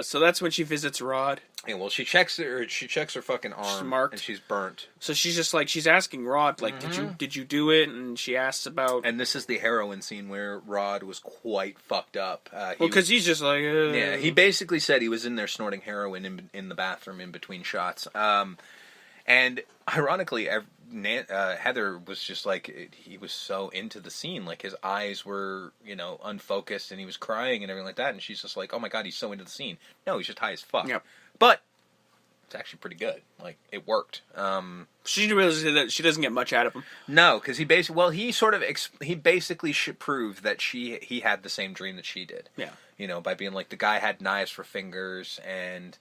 So that's when she visits Rod. Yeah, well, she checks her fucking arm, She's marked. and she's burnt. So she's just like, she's asking Rod, like, did you do it? And she asks about... And this is the heroin scene where Rod was quite fucked up. Because he's just like... Yeah, he basically said he was in there snorting heroin in the bathroom in between shots. And ironically, Heather was just like, he was so into the scene. Like, his eyes were, unfocused, and he was crying and everything like that. And she's just like, oh my God, he's so into the scene. No, he's just high as fuck. Yep. But it's actually pretty good. Like, it worked. She realizes that she doesn't get much out of him. No, because he basically proved that he had the same dream that she did. Yeah. By being like, the guy had knives for fingers and,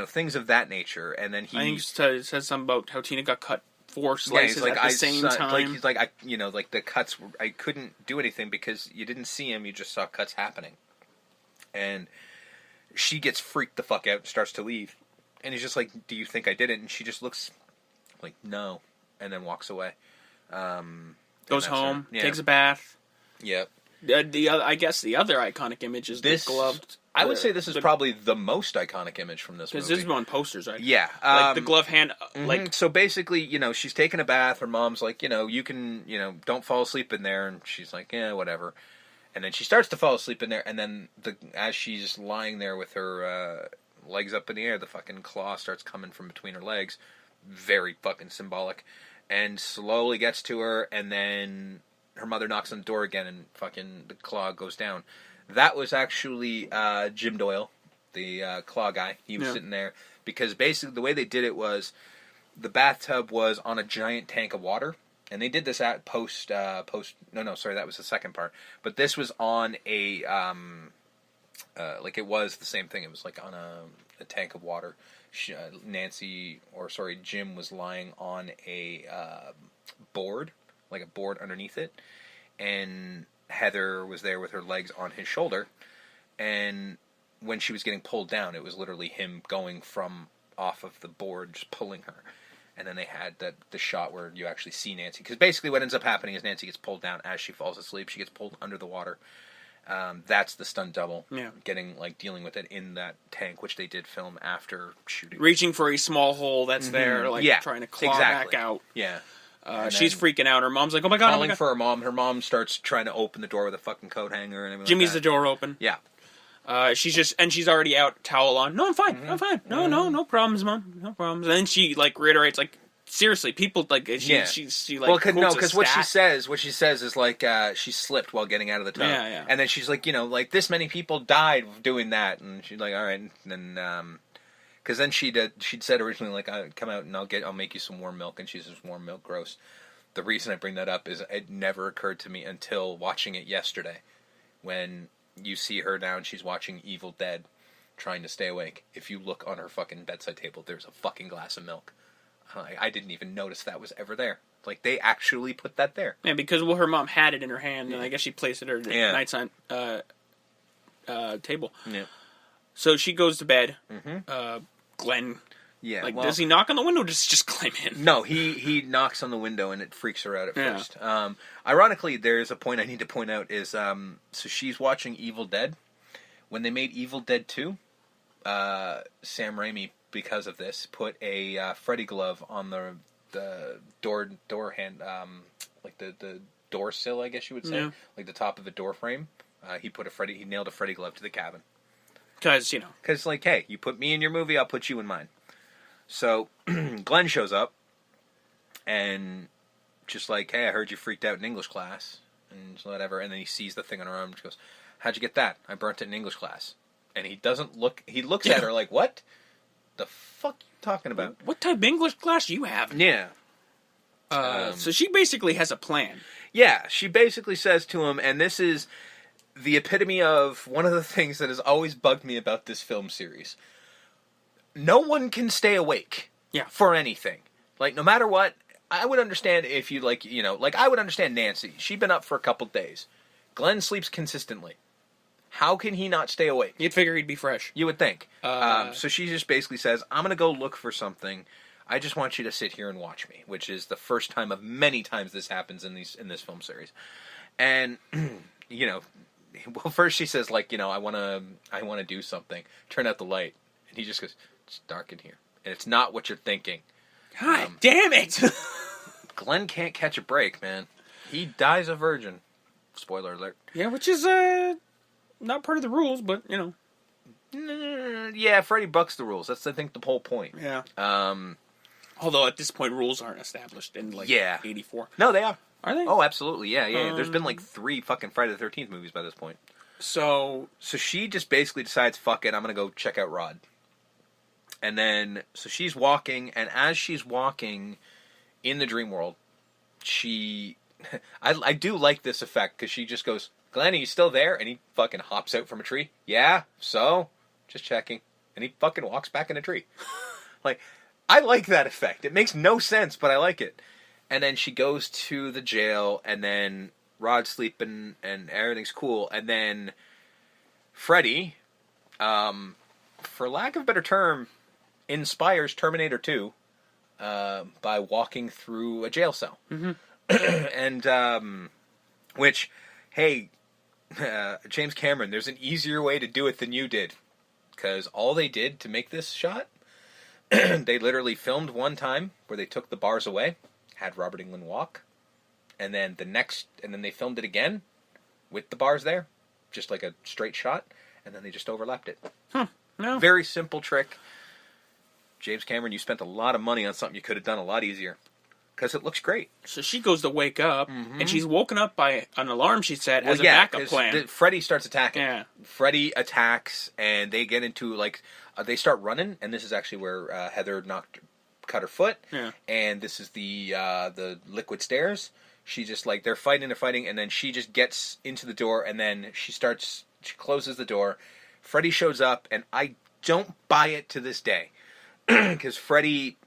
things of that nature. And then I think he says something about how Tina got cut 4 slices at the same time. He's like, the cuts, I couldn't do anything because you didn't see him, you just saw cuts happening. And she gets freaked the fuck out and starts to leave. And he's just like, do you think I did it? And she just looks like, no. And then walks away. Goes home, takes a bath. Yep. I guess the other iconic image is the gloved... I would say this is probably the most iconic image from this movie. Because this is on posters, right? Yeah. Like the glove hand... So basically, she's taking a bath. Her mom's like, you can, don't fall asleep in there. And she's like, yeah, whatever. And then she starts to fall asleep in there. And then as she's lying there with her legs up in the air, the fucking claw starts coming from between her legs. Very fucking symbolic. And slowly gets to her. And then her mother knocks on the door again. And fucking the claw goes down. That was actually Jim Doyle, the claw guy. He was sitting there. Because basically the way they did it was the bathtub was on a giant tank of water. And they did this at that was the second part. But this was on a, it was the same thing. It was like on a tank of water. Jim was lying on a board, like a board underneath it. And Heather was there with her legs on his shoulder. And when she was getting pulled down, it was literally him going from off of the board, just pulling her. And then they had the shot where you actually see Nancy. Because basically what ends up happening is Nancy gets pulled down as she falls asleep. She gets pulled under the water. That's the stunt double. Yeah. Dealing with it in that tank, which they did film after shooting. Reaching for a small hole that's there, trying to claw back out. Yeah. She's freaking out. Her mom's like, oh my God. Calling for her mom. Her mom starts trying to open the door with a fucking coat hanger and everything. Jimmy's the door open. Yeah. She's already out, towel on. No, I'm fine. Mm-hmm. I'm fine. No problems, Mom. No problems. And then she reiterates, seriously, people she because what she says is she slipped while getting out of the tub. Yeah. And then she's like, this many people died doing that, and she's like, all right, and then because then she'd said originally come out and I'll make you some warm milk, and she says warm milk, gross. The reason I bring that up is it never occurred to me until watching it yesterday, when you see her now and she's watching Evil Dead, trying to stay awake. If you look on her fucking bedside table, there's a fucking glass of milk. I didn't even notice that was ever there. Like, they actually put that there. Yeah, because her mom had it in her hand, and I guess she placed it at her nightstand table. Yeah. So she goes to bed. Mm-hmm. Glenn. Yeah. Does he knock on the window or does he just climb in? No, he knocks on the window and it freaks her out at first. Ironically, there's a point I need to point out is, so she's watching Evil Dead. When they made Evil Dead 2, Sam Raimi, because of this, put a Freddy glove on the door hand, the door sill, I guess you would say, like the top of a door frame. He nailed a Freddy glove to the cabin. Because hey, you put me in your movie, I'll put you in mine. So Glenn shows up and just like, hey, I heard you freaked out in English class and whatever. And then he sees the thing on her arm and she goes, how'd you get that? I burnt it in English class. And he doesn't look, he looks at her like, what the fuck are you talking about? What type of English class do you have? Yeah. So she basically has a plan. Yeah, she basically says to him, and this is the epitome of one of the things that has always bugged me about this film series. No one can stay awake for anything. Like, no matter what, I would understand if you, I would understand Nancy. She'd been up for a couple days. Glenn sleeps consistently. How can he not stay awake? You'd figure he'd be fresh. You would think. So she just basically says, I'm going to go look for something. I just want you to sit here and watch me, which is the first time of many times this happens in this film series. And, well, first she says, like, I want to do something. Turn out the light. And he just goes, it's dark in here. And it's not what you're thinking. God damn it! Glenn can't catch a break, man. He dies a virgin. Spoiler alert. Yeah, which is not part of the rules, but, Yeah, Freddy bucks the rules. That's, I think, the whole point. Yeah. Although at this point, rules aren't established in, 84. No, they are. Are they? Oh, absolutely, yeah. There's been, 3 fucking Friday the 13th movies by this point. So she just basically decides, fuck it, I'm gonna go check out Rod. And then, so she's walking, and as she's walking in the dream world, I do like this effect, because she just goes, Glenn, are you still there? And he fucking hops out from a tree. Yeah, so? Just checking. And he fucking walks back in a tree. I like that effect. It makes no sense, but I like it. And then she goes to the jail, and then Rod's sleeping, and everything's cool. And then Freddy, for lack of a better term, inspires Terminator 2 by walking through a jail cell. Mm-hmm. And, which, hey, James Cameron, there's an easier way to do it than you did. Because all they did to make this shot, they literally filmed one time where they took the bars away, had Robert Englund walk, and then they filmed it again with the bars there, just like a straight shot, and then they just overlapped it. No. Very simple trick. James Cameron, you spent a lot of money on something you could have done a lot easier. Because it looks great. So she goes to wake up, and she's woken up by an alarm she set as a backup plan. Freddy starts attacking. Yeah. Freddy attacks, and they get into, they start running, and this is actually where Heather cut her foot. Yeah. And this is the liquid stairs. She just, they're fighting, and then she just gets into the door, and then she closes the door. Freddy shows up, and I don't buy it to this day. Because Freddy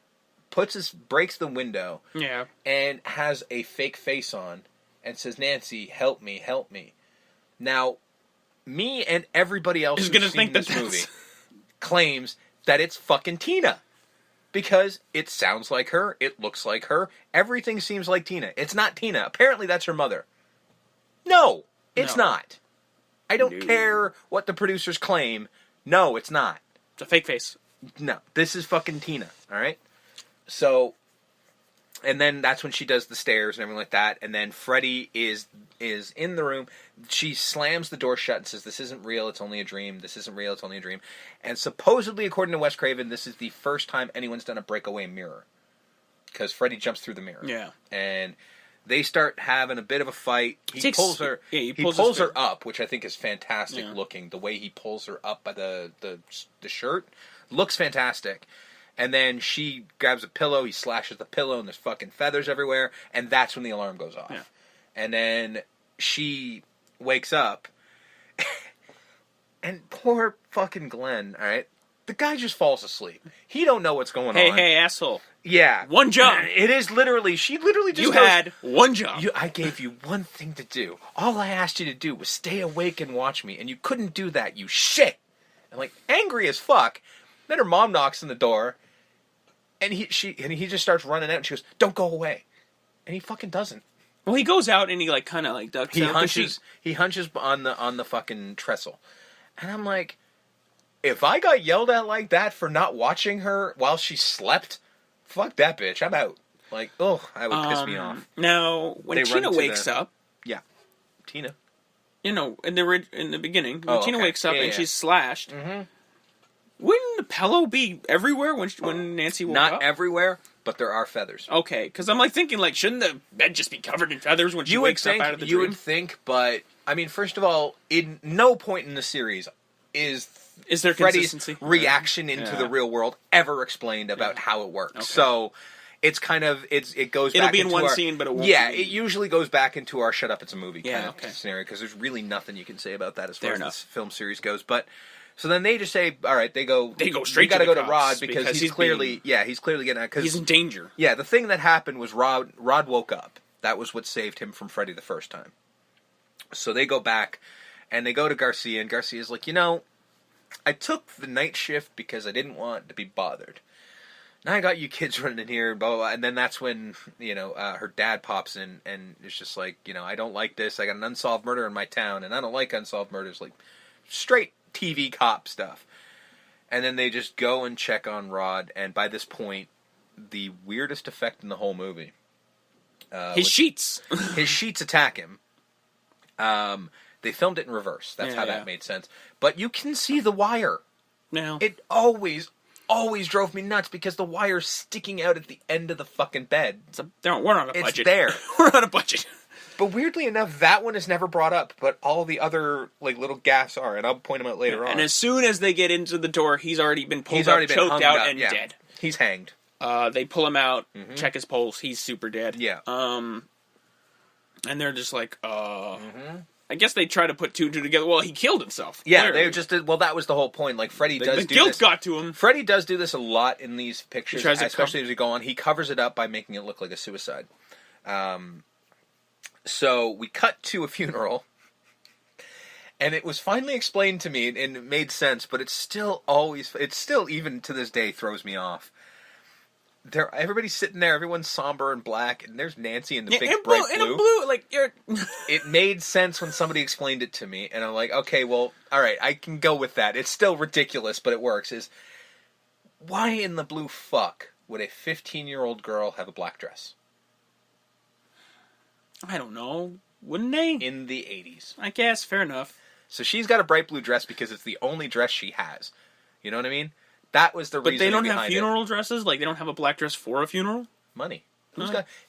breaks the window, and has a fake face on, and says, Nancy, help me, help me. Now, me and everybody else who's seen this movie claims that it's fucking Tina. Because it sounds like her, it looks like her, everything seems like Tina. It's not Tina. Apparently that's her mother. No, it's not. I don't care what the producers claim. No, it's not. It's a fake face. No, this is fucking Tina, alright? So, and then that's when she does the stairs and everything like that, and then Freddy is in the room. She slams the door shut and says, this isn't real, it's only a dream. This isn't real, it's only a dream. And supposedly, according to Wes Craven, this is the first time anyone's done a breakaway mirror. Because Freddy jumps through the mirror. Yeah. And they start having a bit of a fight. He pulls her up, which I think is fantastic looking. The way he pulls her up by the shirt looks fantastic. And then she grabs a pillow, he slashes the pillow, and there's fucking feathers everywhere, and that's when the alarm goes off. Yeah. And then she wakes up, and poor fucking Glenn, alright? The guy just falls asleep. He don't know what's going on. Hey, asshole. Yeah. One job. It is literally, she literally just had one job. I gave you one thing to do. All I asked you to do was stay awake and watch me, and you couldn't do that, you shit. And angry as fuck. Then her mom knocks on the door, and he just starts running out, and she goes, don't go away. And he fucking doesn't. Well, he goes out, and he kind of ducks out. He hunches on the fucking trestle. And I'm like, if I got yelled at like that for not watching her while she slept, fuck that bitch, I'm out. That would piss me off. Now, when Tina wakes up... Yeah, Tina. In the beginning, when Tina wakes up and she's slashed... Mm-hmm. Wouldn't the pillow be everywhere when Nancy woke up? Not everywhere, but there are feathers. Okay, because I'm thinking, shouldn't the bed just be covered in feathers when she wakes up out of the dream? You would think, but, I mean, first of all, in no point in the series is there Freddy's reaction into the real world ever explained about how it works. Okay. So, it's kind of, it goes back into It'll be in one scene, but it won't be. It usually goes back into our shut up, it's a movie kind of scenario, because there's really nothing you can say about that as far as this film series goes, but... So then they just say, all right, they go straight. We got to go to Rod because he's clearly getting out because he's in danger. Yeah, the thing that happened was Rod woke up. That was what saved him from Freddy the first time. So they go back and they go to Garcia, and Garcia's like, I took the night shift because I didn't want to be bothered. now I got you kids running in here, blah, blah, blah. And then that's when, her dad pops in, and it's just like, I don't like this. I got an unsolved murder in my town, and I don't like unsolved murders. Like, straight TV cop stuff. And then they just go and check on Rod, and by this point, the weirdest effect in the whole movie. His sheets. His sheets attack him. They filmed it in reverse. That's how that made sense. But you can see the wire. No. It always drove me nuts because the wire's sticking out at the end of the fucking bed. We're on a budget. It's there. We're on a budget. But weirdly enough, that one is never brought up, but all the other little gaffes are, and I'll point them out later on. And as soon as they get into the door, he's already been pulled out, choked out, and dead. He's hanged. They pull him out, check his pulse, he's super dead. Yeah. And they're just like, I guess they try to put two and two together. Well, he killed himself. Yeah, they just did. Well, that was the whole point. Like, Freddy does do this. The guilt got to him. Freddy does do this a lot in these pictures, especially as we go on. He covers it up by making it look like a suicide. So we cut to a funeral, and it was finally explained to me, and it made sense, but it still even to this day throws me off. Everybody's sitting there, everyone's somber and black, and there's Nancy in the big bright blue. In a blue, like, you're... It made sense when somebody explained it to me, and I'm like, okay, well, alright, I can go with that. It's still ridiculous, but it works. Why in the blue fuck would a 15-year-old girl have a black dress? I don't know. Wouldn't they? In the 80s. I guess, fair enough. So she's got a bright blue dress because it's the only dress she has. You know what I mean? That was the reason. But they don't have funeral dresses? Like, they don't have a black dress for a funeral? Money.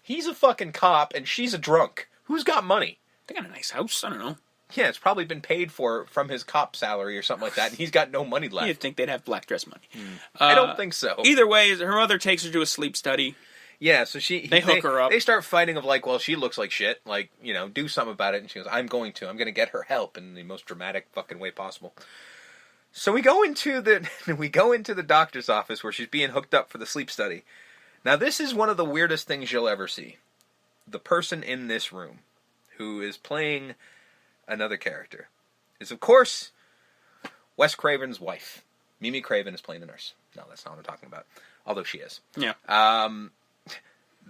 He's a fucking cop, and she's a drunk. Who's got money? They got a nice house. I don't know. Yeah, it's probably been paid for from his cop salary or something like that, and he's got no money left. You'd think they'd have black dress money. I don't think so. Either way, her mother takes her to a sleep study. Yeah, so they hook her up. They start fighting of like, well, she looks like shit. Like, do something about it. And she goes, I'm going to get her help in the most dramatic fucking way possible. So we go into the doctor's office where she's being hooked up for the sleep study. Now, this is one of the weirdest things you'll ever see. The person in this room who is playing another character is, of course, Wes Craven's wife. Mimi Craven is playing the nurse. No, that's not what I'm talking about. Although she is. Yeah.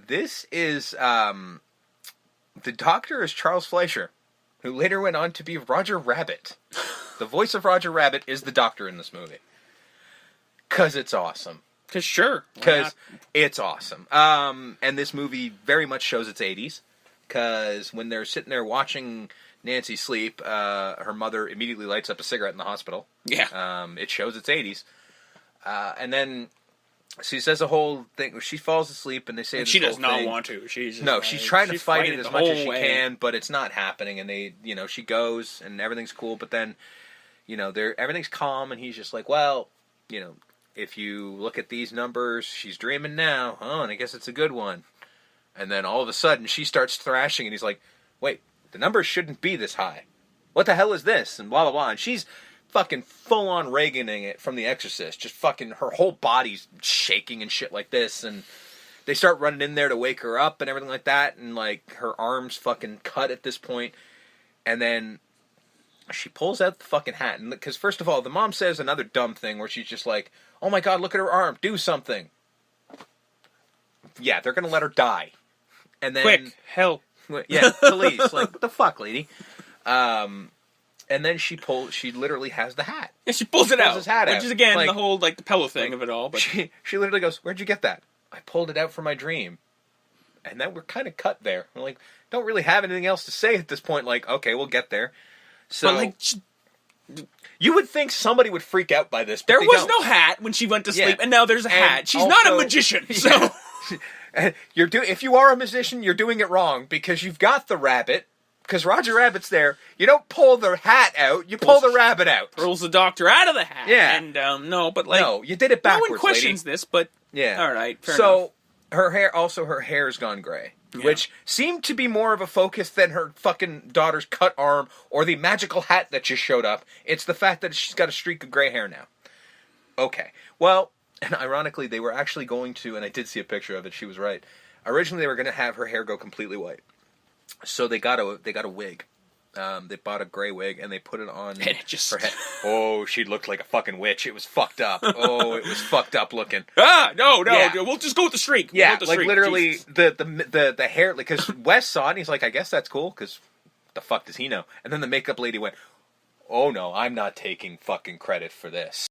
This is, the doctor is Charles Fleischer, who later went on to be Roger Rabbit. The voice of Roger Rabbit is the doctor in this movie. 'Cause it's awesome. 'Cause sure. Because it's awesome. And this movie very much shows its 80s. 'Cause when they're sitting there watching Nancy sleep, her mother immediately lights up a cigarette in the hospital. Yeah. It shows its 80s. And then she says a whole thing. She falls asleep, and they say she does not want to. She's trying to fight it as much as she can, but it's not happening. And they, she goes, and everything's cool. But then, everything's calm, and he's just like, well, if you look at these numbers, she's dreaming now. Oh, and I guess it's a good one. And then all of a sudden, she starts thrashing, and he's like, wait, the numbers shouldn't be this high. What the hell is this? And blah blah blah. And she's fucking full-on Reaganing it from The Exorcist. Just fucking, her whole body's shaking and shit like this. And they start running in there to wake her up and everything like that. And, like, her arm's fucking cut at this point. And then she pulls out the fucking hat. And because, first of all, the mom says another dumb thing where she's just like, oh my god, look at her arm. Do something. Yeah, they're going to let her die. And then... Quick, help. Yeah, police. Like, what the fuck, lady? And then she literally has the hat. Yeah, she pulls it out. His hat which out. is, again, the whole, the pillow thing of it all. But she literally goes, where'd you get that? I pulled it out from my dream. And then we're kind of cut there. We're like, don't really have anything else to say at this point. Like, okay, we'll get there. So, you would think somebody would freak out by this, but there was no hat when she went to sleep, and now there's a hat. She's not a magician, so... If you are a magician, you're doing it wrong, because you've got the rabbit, because Roger Rabbit's there. You don't pull the hat out, you pull the rabbit out. Pulls the doctor out of the hat. Yeah. And, no, you did it backwards, no one questions this, but... Yeah. Alright, fair enough. So, her hair's gone gray. Yeah. Which seemed to be more of a focus than her fucking daughter's cut arm, or the magical hat that just showed up. It's the fact that she's got a streak of gray hair now. Okay. Well... And ironically, they were actually going to, and I did see a picture of it, she was right. Originally, they were going to have her hair go completely white. So they got a wig. They bought a gray wig and they put it on And it just... her head. Oh, she looked like a fucking witch. It was fucked up. Oh, it was fucked up looking. No, Yeah. we'll just go with the streak. Yeah, the like streak. literally Jesus. the hair, because Wes saw it and he's like, I guess that's cool, because the fuck does he know? And then the makeup lady went, oh no, I'm not taking fucking credit for this.